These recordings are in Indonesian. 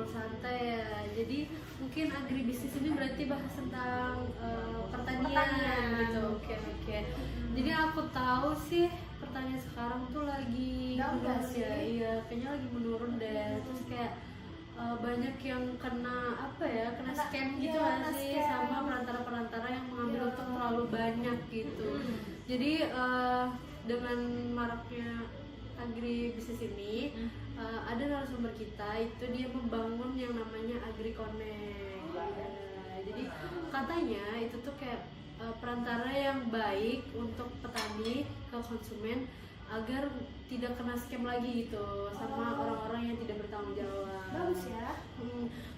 ngobrol santai ya. Jadi mungkin agribisnis ini berarti bahas tentang pertanian gitu. Oke. Jadi aku tahu sih pertanian sekarang tuh lagi menurun ya. Iya, kayaknya lagi menurun deh. Terus kayak banyak yang kena scam gitu kan sih, sama perantara-perantara yang mengambil untung terlalu banyak gitu. Jadi dengan maraknya agribisnis ini ada narasumber kita itu dia membangun yang namanya AgriConnect. Jadi katanya itu tuh kayak perantara yang baik untuk petani ke konsumen agar tidak kena scam lagi gitu sama orang-orang yang tidak bertanggung jawab. Bagus ya.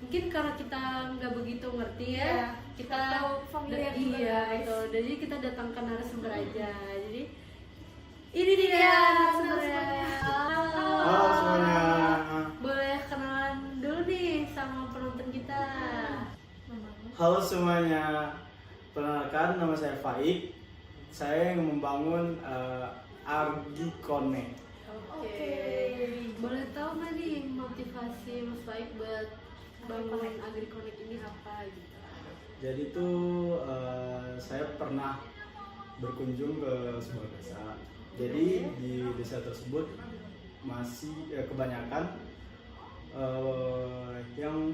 Mungkin karena kita nggak begitu ngerti ya, kita familiar itu. Jadi kita datangkan narasumber aja. Jadi ini dia narasumbernya. Halo semuanya. Boleh kenalan dulu nih sama penonton kita. Halo semuanya. Perkenalkan, nama saya Faik. Saya yang membangun AgriConnect. Oke. Boleh tahu nggak nih motivasi Mas Faik buat bangun AgriConnect ini apa gitu? Jadi tuh saya pernah berkunjung ke sebuah desa. Jadi di desa tersebut masih kebanyakan yang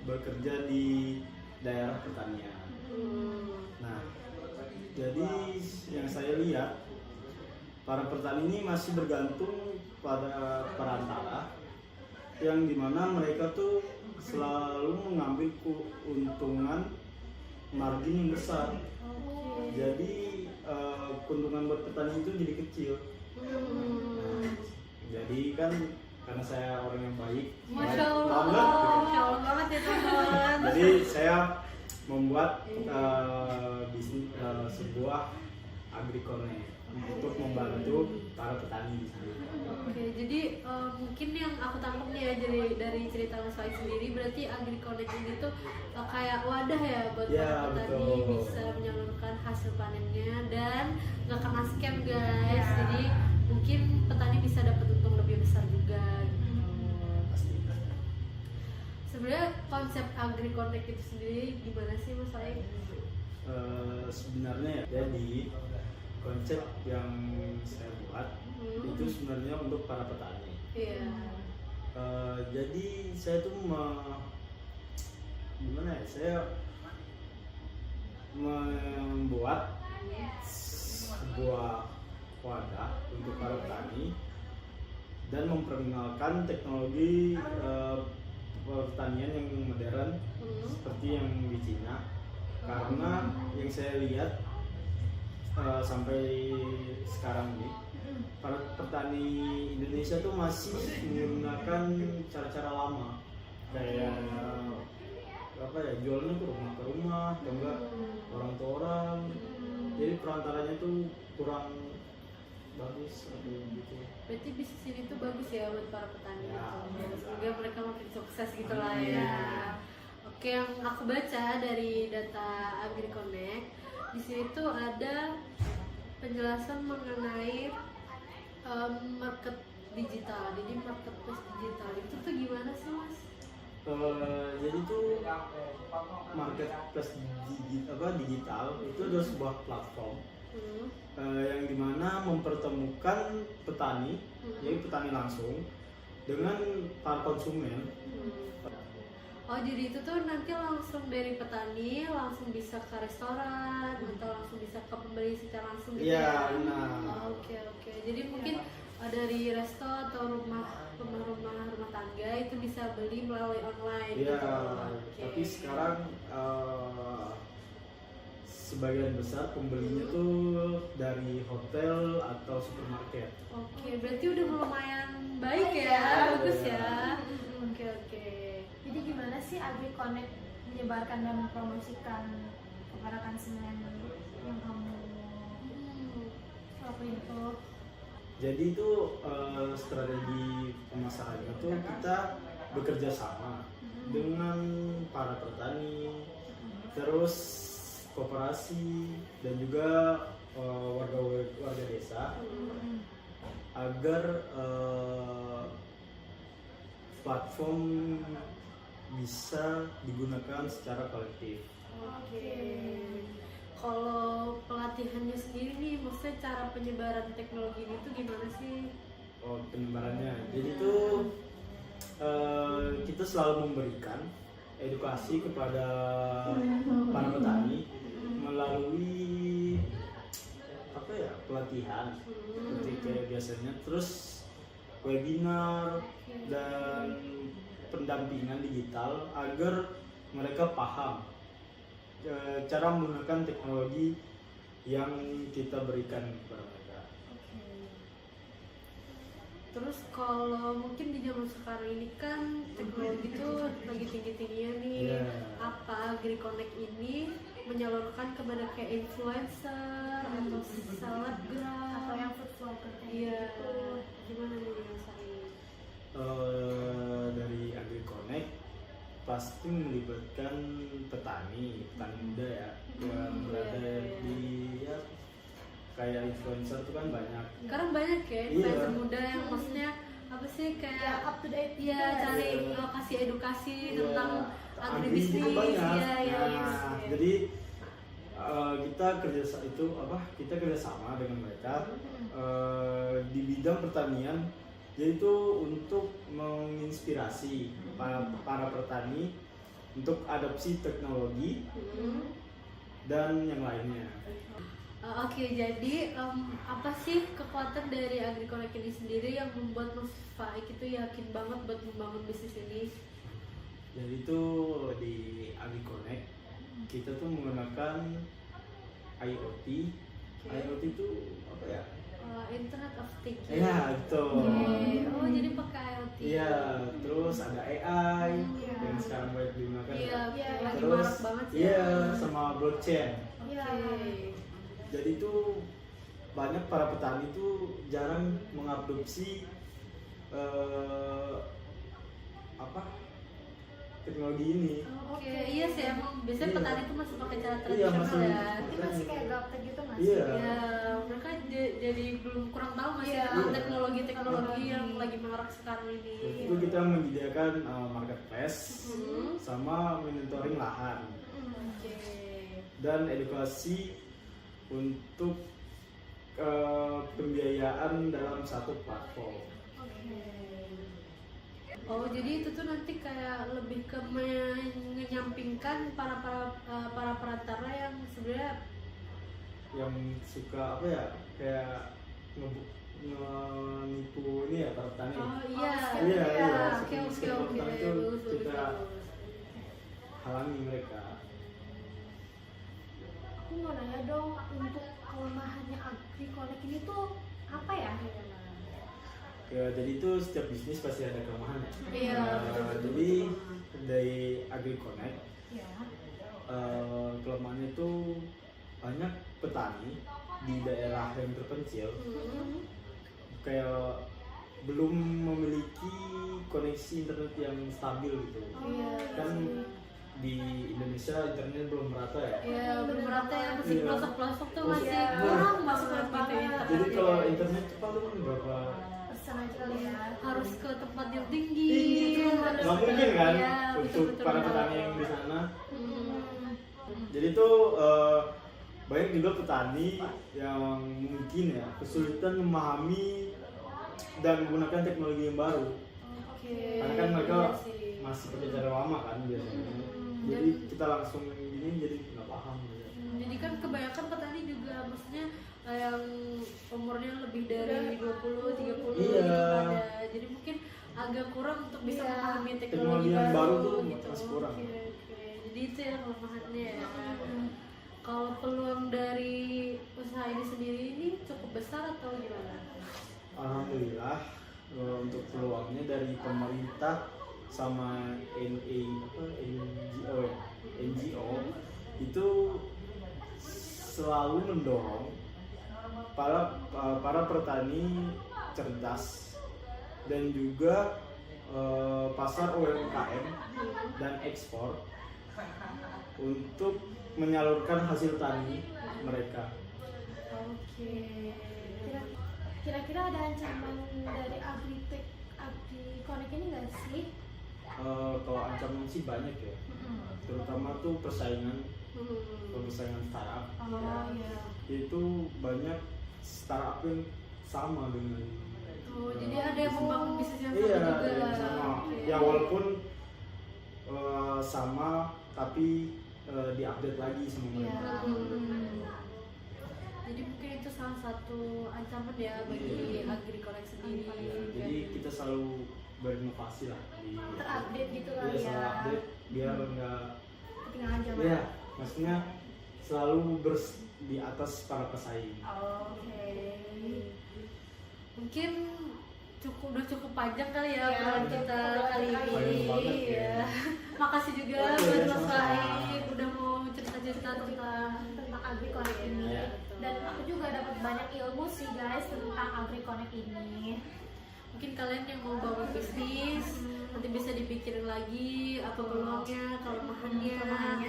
bekerja di daerah pertanian. Nah, jadi yang saya lihat para petani ini masih bergantung pada perantara yang dimana mereka tuh selalu mengambil keuntungan margin yang besar. Jadi keuntungan buat petani itu jadi kecil. Jadi kan karena saya orang yang baik, Masya Allah, Masya Allah banget ya teman-teman. Jadi saya membuat bisnis sebuah AgriConnect untuk membantu para petani di sana. Oke, jadi mungkin yang aku tangkap nih ya dari cerita Mas Faik sendiri, berarti AgriConnect ini tuh kayak wadah ya buat para petani bisa menyalurkan hasil panennya dan nggak kena scam guys. Jadi mungkin petani bisa dapat untung lebih besar juga gitu. Sebenarnya konsep AgriConnect itu sendiri gimana sih Mas Faik? Sebenarnya ya, jadi konsep yang saya buat itu sebenarnya untuk para petani. Iya. Jadi saya tuh saya membuat sebuah wadah untuk para petani dan memperkenalkan teknologi pertanian yang modern seperti yang di Cina. Karena yang saya lihat sampai sekarang ini para petani Indonesia tuh masih menggunakan cara-cara lama, kayak jualnya ke rumah atau enggak orang ke orang. Jadi perantaranya tuh kurang bagus gitu. Berarti bisnis ini tuh bagus ya buat para petani Ya, gitu. Semoga mereka makin sukses gitu lah ya. Oke, yang aku baca dari data AgriConnect, di sini tuh ada penjelasan mengenai market digital. Jadi marketplace digital itu tuh gimana sih Mas? Jadi tuh marketplace digital itu adalah sebuah platform yang dimana mempertemukan petani, yaitu petani langsung dengan para konsumen. Oh, jadi itu tuh nanti langsung dari petani langsung bisa ke restoran atau langsung bisa ke pembeli secara langsung gitu Iya, ya? benar. Oke. Jadi mungkin dari resto atau rumah tangga itu bisa beli melalui online Iya, gitu. Oke. tapi sekarang sebagian besar pembelinya tuh dari hotel atau supermarket. Oke, berarti udah lumayan baik ya, bagus ya. Oke. Jadi gimana sih AgriConnect menyebarkan dan mempromosikan kepada konsumen yang kamu lakuin itu? Jadi itu strategi pemasarannya itu kita bekerja sama dengan para petani, terus koperasi dan juga warga desa agar platform bisa digunakan secara kolektif. Oke. Kalau pelatihannya sendiri nih, maksudnya cara penyebaran teknologi ini tuh gimana sih? Oh, penyebarannya. Jadi tuh kita selalu memberikan edukasi kepada para petani melalui apa ya, pelatihan seperti kayak biasanya, terus webinar dan pendampingan digital agar mereka paham cara menggunakan teknologi yang kita berikan kepada mereka. Terus kalau mungkin di zaman sekarang ini kan teknologi itu lagi tinggi-tingginya nih. Apa AgriConnect ini menyalurkan kepada kayak influencer atau selebgram atau yang food vlogger kayak iya gitu. gimana nih Mas Ari? Dari AgriConnect pasti melibatkan petani muda ya, yang berada di ya, kayak influencer itu kan banyak. Sekarang banyak ya influencer muda yang maksudnya apa sih kayak up to date ya cari kasih edukasi tentang Agri agribisnis itu banyak. ya. Jadi kita kita kerjasama dengan mereka di bidang pertanian, yaitu untuk menginspirasi para petani untuk adopsi teknologi dan yang lainnya. Oke, jadi apa sih kekuatan dari AgriConnect ini sendiri yang membuat Mas Faik itu yakin banget buat membangun bisnis ini? Jadi itu di AgriConnect kita tuh menggunakan IoT. IoT itu apa ya? Internet of Things. Iya, betul. Oh, jadi pakai IoT. Iya, terus ada AI yang sekarang banyak digunakan. Iya, lagi terus marak banget sih. iya, sama blockchain. Iya. Jadi itu banyak para petani itu jarang mengadopsi teknologi ini. Oke, iya sih emang biasanya Iya. petani itu masih pakai cara Iya, tradisional ya. Ini masih kayak gaptek gitu nggak sih? Iya. Ya, mereka jadi belum kurang tahu masih Iya. tentang teknologi yang lagi marak sekarang ini. Itu kita menyediakan marketplace Hmm. sama monitoring lahan Oke. dan edukasi untuk pembiayaan dalam satu platform. Oh, jadi itu tuh nanti kayak lebih ke menyampingkan para perantara yang sebenarnya Yang suka apa ya, kayak menipu ini ya para petani. iya. Iya, iya. Oke, Skema petani itu bagus. kita halangi mereka. Aku mau nanya dong, untuk kelemahannya AgriConnect ini tuh apa ya? Ya, jadi itu setiap bisnis pasti ada kelemahan ya. Iya, betul. Jadi dari AgriConnect Ya. kelemahannya itu banyak petani di daerah yang terpencil kayak belum memiliki koneksi internet yang stabil gitu. Iya. Kan di Indonesia internet belum merata ya. Iya, belum merata ya, masih Iya. pelosok-pelosok tuh masih Iya. kurang banget Kurang gitu banget. internet. Jadi kalau internet cepat itu kan berapa? Pesan aja kali ya. harus ke tempat yang tinggi, Tinggi, harus nggak ke- mungkin kan iya, untuk betul-betul para betul. petani yang di sana. Hmm. Jadi tuh banyak juga petani yang mungkin ya kesulitan memahami dan menggunakan teknologi yang baru. Oke. Karena kan mereka Iya sih. masih pakai cara lama kan biasanya. Jadi kita langsung ini jadi nggak paham gitu. Jadi kan kebanyakan petani juga maksudnya yang umurnya lebih dari 20, 30 Iya. gitu pada. Jadi mungkin agak kurang untuk bisa Iya. memahami teknologi Teknologi yang baru tuh gitu. masih kurang. Oke. Jadi itu yang kelemahannya ya. Kalau peluang dari usaha ini sendiri ini cukup besar atau gimana? Alhamdulillah untuk peluangnya dari pemerintah sama NGO itu selalu mendorong para petani cerdas dan juga pasar UMKM dan ekspor untuk menyalurkan hasil tani mereka. Oke. Kira-kira ada ancaman dari AgriConnect ini nggak sih? kalau ancaman sih banyak ya, terutama tuh persaingan startup. Oh iya. Itu banyak startup yang sama dengan Jadi ada yang membangun bisnis yang sama iya, juga. ada yang sama. Oke. Ya walaupun sama tapi diupdate lagi sama Iya. mereka. Jadi mungkin itu salah satu ancaman ya bagi AgriConnect sendiri. Iya, jadi kita selalu berinovasi lah di Terupdate gitu lah Iya, ya. selalu update biar nggak Ketinggalan zaman. ya, maksudnya selalu di atas para pesaing. Oke. Mungkin udah cukup panjang kali ya Iya, obrolan kita kali Panjang ini banget, ya. ya. Makasih juga Oke, buat Mas sama-sama. Faik udah mau cerita-cerita tentang Tentang AgriConnect ini. Iya. Dan aku juga dapat banyak ilmu sih guys tentang AgriConnect ini. mungkin kalian yang mau bangun bisnis nanti bisa dipikirin lagi apa peluangnya, kelemahannya,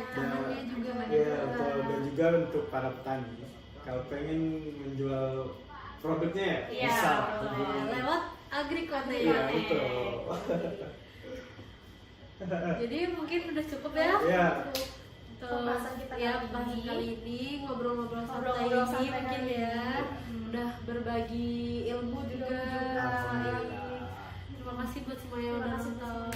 tantangannya juga banyak Ya, juga. dan juga untuk para petani, kalau pengen menjual produknya ya Iya, bisa. betul. Lewat AgriConnect. Iya, betul. Jadi mungkin udah cukup ya. Iya. Untuk Pembahasan kita ya kali pembahasan ini. kali ini ngobrol-ngobrol santai Ngobrol-ngobrol ini santai mungkin kali ya. ini. Udah berbagi ilmu juga. Alhamdulillah. Terima kasih buat semua yang Terima udah kasih nonton.